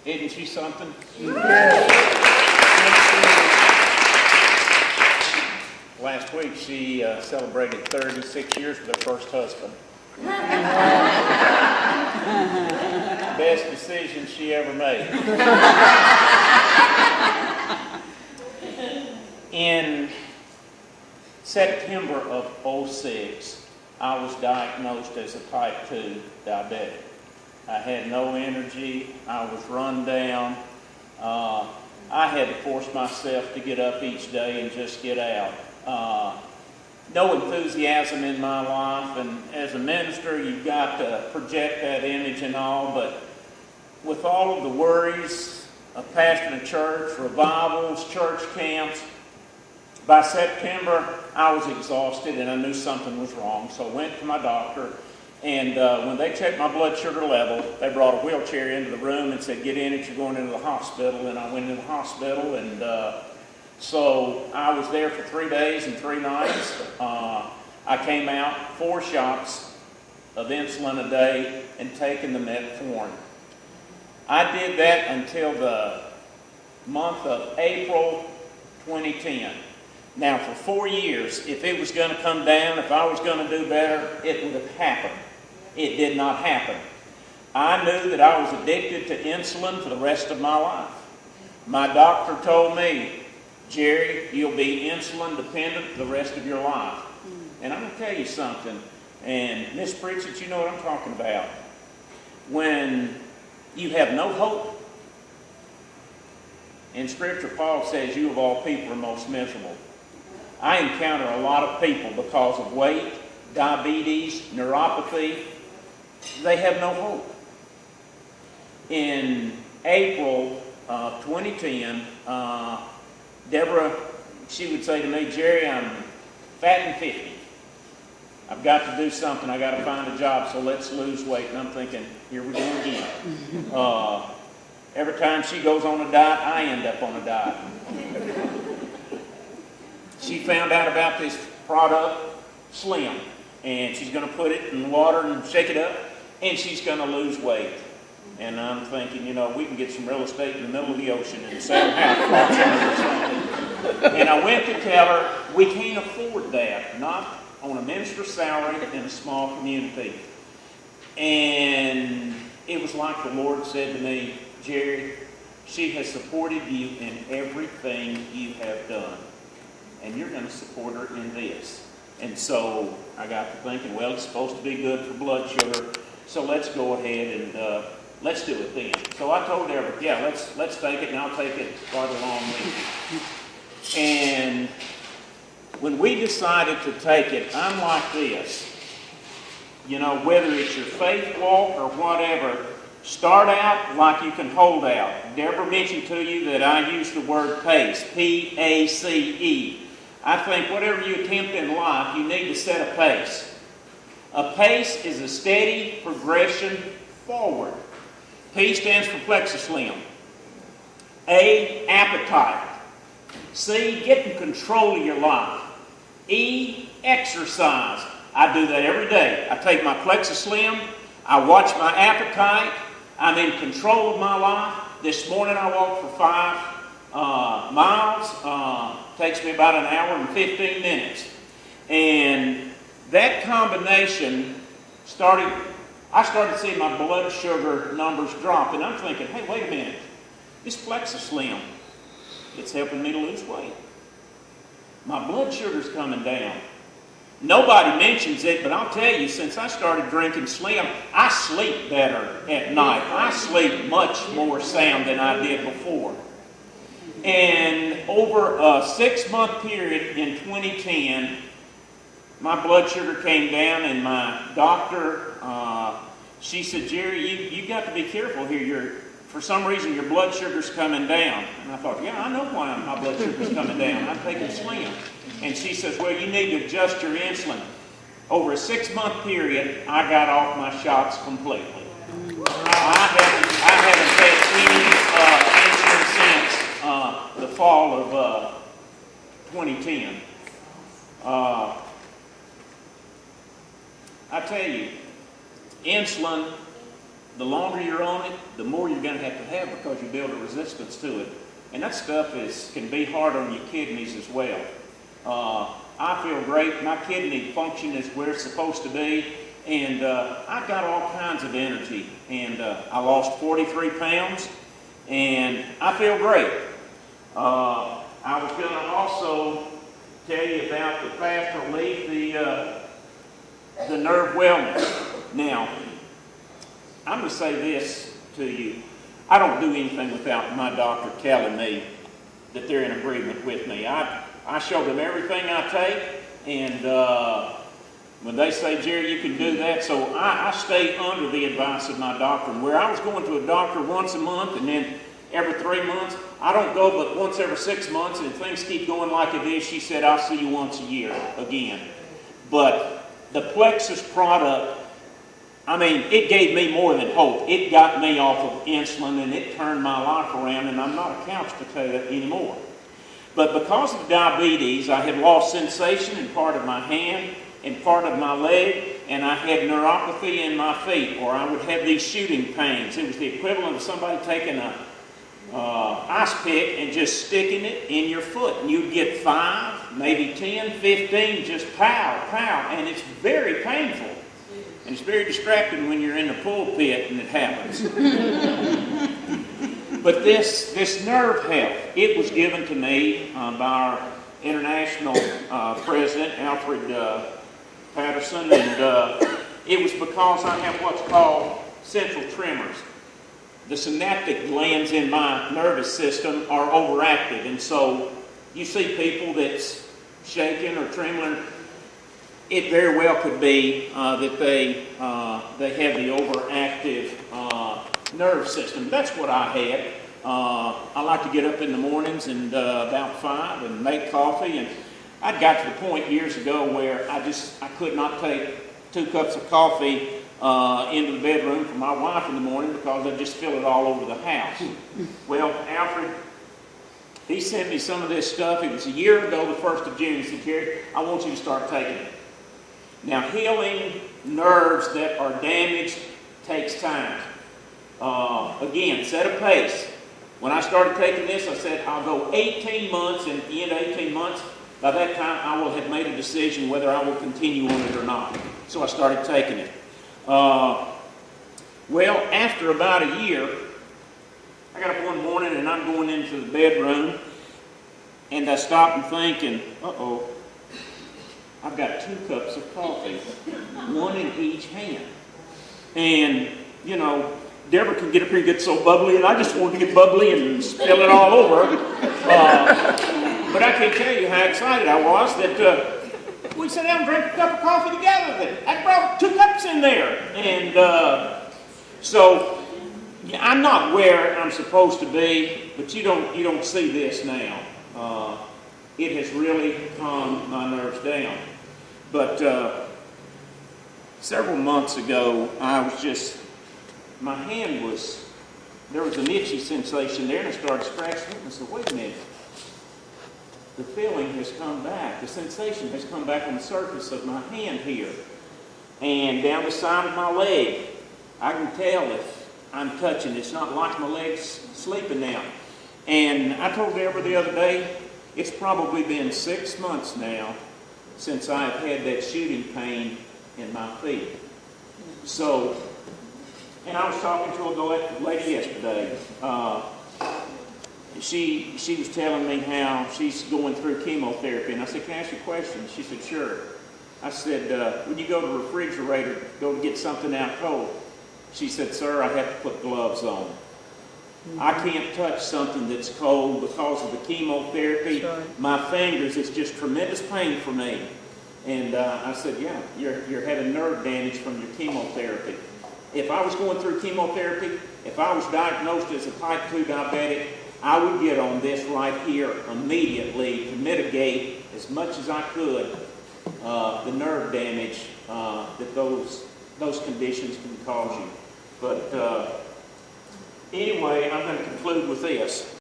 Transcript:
Isn't she something? Last week she celebrated 36 years with her first husband. Best decision she ever made. In September of '06, I was diagnosed as a type 2 diabetic. I had no energy. I was run down. I had to force myself to get up each day and just get out. No enthusiasm in my life, and as a minister, you've got to project that image and all, but with all of the worries of pastoring a church, revivals, church camps, by September, I was exhausted and I knew something was wrong, so I went to my doctor. And when they checked my blood sugar level, they brought a wheelchair into the room and said, "Get in it, you're going into the hospital." And I went into the hospital, and so I was there for 3 days and 3 nights. I came out 4 shots of insulin a day and taking the metformin. I did that until the month of April 2010. Now, for 4 years, if it was going to come down, if I was going to do better, it would have happened. It did not happen. I knew that I was addicted to insulin for the rest of my life. My doctor told me, "Jerry, you'll be insulin dependent for the rest of your life." And I'm going to tell you something, and Miss Pritchett, you know what I'm talking about. When you have no hope, in Scripture, Paul says, "You of all people are most miserable." I encounter a lot of people because of weight, diabetes, neuropathy. They have no hope. In April 2010, Deborah, she would say to me, "Jerry, I'm fat and 50. I've got to do something. I've got to find a job, so let's lose weight." And I'm thinking, here we go again. Every time she goes on a diet, I end up on a diet. She found out about this product, Slim, and she's going to put it in water and shake it up, and she's going to lose weight. And I'm thinking, you know, we can get some real estate in the middle of the ocean and sell half or something. And I went to tell her, we can't afford that, not on a minister's salary in a small community. And it was like the Lord said to me, "Jerry, she has supported you in everything you have done, and you're going to support her in this." And so I got to thinking, well, it's supposed to be good for blood sugar, so let's go ahead and let's do it then. So I told Deborah, yeah, let's take it, and I'll take it farther along with you. And when we decided to take it, I'm like this. You know, whether it's your faith walk or whatever, start out like you can hold out. Deborah mentioned to you that I use the word PACE, P-A-C-E. I think whatever you attempt in life, you need to set a pace. A pace is a steady progression forward. P stands for Plexus limb. A, appetite. C, getting control of your life. E, exercise. I do that every day. I take my Plexus limb, I watch my appetite, I'm in control of my life. This morning I walked for 5 miles. Takes me about an hour and 15 minutes. And that combination I started seeing my blood sugar numbers drop. And I'm thinking, hey, wait a minute. This Plexus limb, it's helping me to lose weight. My blood sugar's coming down. Nobody mentions it, but I'll tell you, since I started drinking Slim, I sleep better at night. I sleep much more sound than I did before. And over a 6-month period in 2010, my blood sugar came down, and my doctor, she said, "Jerry, you got to be careful here. For some reason, your blood sugar's coming down." And I thought, yeah, I know why my blood sugar's coming down. I'm taking Slim. And she says, "Well, you need to adjust your insulin." Over a 6-month period, I got off my shots completely. I haven't had any insulin since the fall of 2010. I tell you, insulin the longer you're on it, the more you're going to have because you build a resistance to it. And that stuff can be hard on your kidneys as well. I feel great. My kidney function is where it's supposed to be. And I've got all kinds of energy. And I lost 43 pounds. And I feel great. I was going to also tell you about the fast relief, the nerve wellness. Now, I'm going to say this to you. I don't do anything without my doctor telling me that they're in agreement with me. I show them everything I take, and when they say, Jerry, you can do that, so I stay under the advice of my doctor. And where I was going to a doctor once a month and then every 3 months, I don't go but once every 6 months, and if things keep going like it is, she said, I'll see you once a year again. But the Plexus product, I mean, it gave me more than hope. It got me off of insulin, and it turned my life around, and I'm not a couch potato anymore. But because of diabetes, I had lost sensation in part of my hand and part of my leg, and I had neuropathy in my feet, or I would have these shooting pains. It was the equivalent of somebody taking a ice pick and just sticking it in your foot. And you'd get 5, maybe 10, 15, just pow, pow, and it's very painful. And it's very distracting when you're in the pulpit and it happens. But this nerve health, it was given to me by our international president, Alfred Patterson, and it was because I have what's called central tremors. The synaptic glands in my nervous system are overactive, and so you see people that's shaking or trembling. It very well could be that they have the overactive nerve system. That's what I had. I like to get up in the mornings and about 5 and make coffee. And I'd got to the point years ago where I could not take 2 cups of coffee into the bedroom for my wife in the morning because I'd just feel it all over the house. Well, Alfred, he sent me some of this stuff. It was a year ago, the 1st of June. He said, Jerry, I want you to start taking it. Now, healing nerves that are damaged takes time. Again, set a pace. When I started taking this, I said, I'll go 18 months, and at the end of 18 months, by that time, I will have made a decision whether I will continue on it or not. So I started taking it. Well, after about a year, I got up one morning, and I'm going into the bedroom, and I stopped and thinking, uh-oh, I've got 2 cups of coffee, 1 in each hand. And, you know, Deborah can get up here and get so bubbly, and I just wanted to get bubbly and spill it all over. But I can't tell you how excited I was that we'd sit down and drink a cup of coffee together. I brought 2 cups in there. And so I'm not where I'm supposed to be, but you don't see this now. It has really calmed my nerves down. But several months ago, my hand there was an itchy sensation there, and I started scratching it, and I said, wait a minute. The feeling has come back. The sensation has come back on the surface of my hand here. And down the side of my leg, I can tell if I'm touching. It's not like my leg's sleeping now. And I told Deborah the other day, it's probably been 6 months now since I've had that shooting pain in my feet. So, and I was talking to a lady yesterday. She was telling me how she's going through chemotherapy, and I said, can I ask you a question? She said, sure. I said, when you go to the refrigerator, go to get something out cold. She said, sir, I have to put gloves on. I can't touch something that's cold because of the chemotherapy. Sure. My fingers, it's just tremendous pain for me. And I said, yeah, you're having nerve damage from your chemotherapy. If I was going through chemotherapy, if I was diagnosed as a type 2 diabetic, I would get on this right here immediately to mitigate as much as I could the nerve damage that those conditions can cause you. But anyway, I'm going to conclude with this.